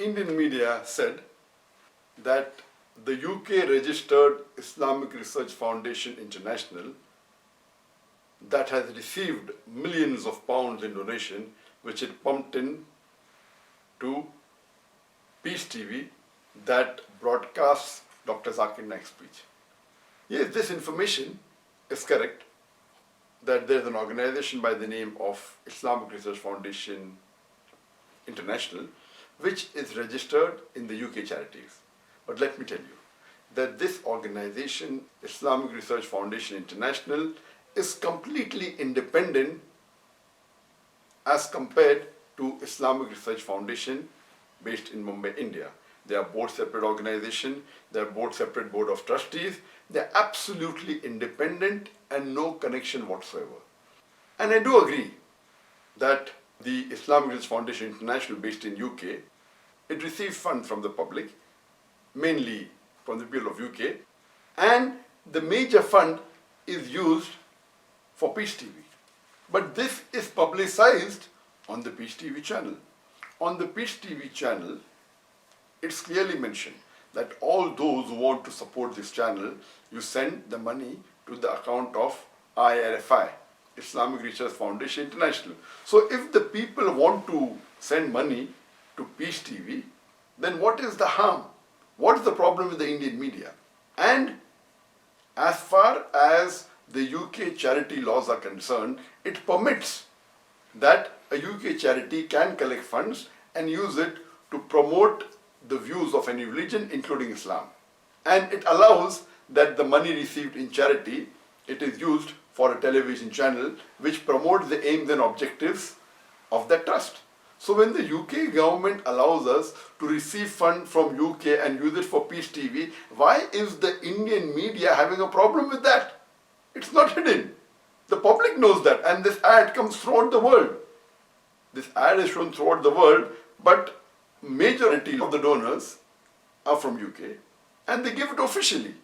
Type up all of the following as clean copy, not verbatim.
Indian media said that the UK registered Islamic Research Foundation International that has received millions of pounds in donation, which it pumped in to Peace TV that broadcasts Dr. Zakir Naik's speech. Yes, this information is correct, that there is an organization by the name of Islamic Research Foundation International, which is registered in the UK charities. But let me tell you that this organization, Islamic Research Foundation International, is completely independent as compared to Islamic Research Foundation based in Mumbai, India. They are both separate organizations, they are both separate board of trustees, they are absolutely independent and no connection whatsoever. And I do agree that the Islamic Research Foundation International based in UK, it receives funds from the public, mainly from the people of UK, and the major fund is used for Peace TV. But this is publicized on the Peace TV channel. On the Peace TV channel, it's clearly mentioned that all those who want to support this channel, you send the money to the account of IRFI, Islamic Research Foundation International. So if the people want to send money to Peace TV, then what is the harm? What is the problem with the Indian media? And as far as the UK charity laws are concerned, it permits that a UK charity can collect funds and use it to promote the views of any religion, including Islam. And it allows that the money received in charity, it is used for a television channel which promotes the aims and objectives of the trust. So when the UK government allows us to receive funds from UK and use it for Peace TV, why is the Indian media having a problem with that? It's not hidden. The public knows that, and this ad comes throughout the world. This ad is shown throughout the world, but majority of the donors are from UK and they give it officially.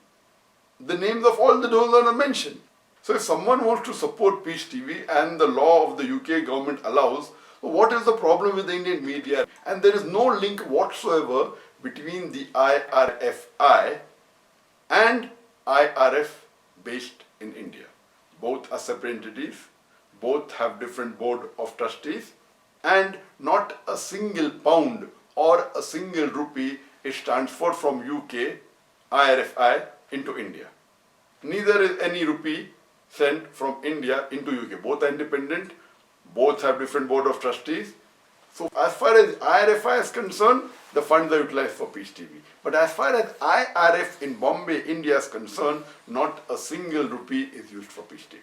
The names of all the donors are mentioned. So if someone wants to support Peace TV and the law of the UK government allows, what is the problem with the Indian media? And there is no link whatsoever between the IRFI and IRF based in India. Both are separate entities, both have different board of trustees, and not a single pound or a single rupee is transferred from UK IRFI into India. Neither is any rupee sent from India into UK. Both are independent, both have different board of trustees. So as far as IRFI is concerned, the funds are utilized for Peace TV. But as far as IRF in Bombay, India is concerned, not a single rupee is used for Peace TV.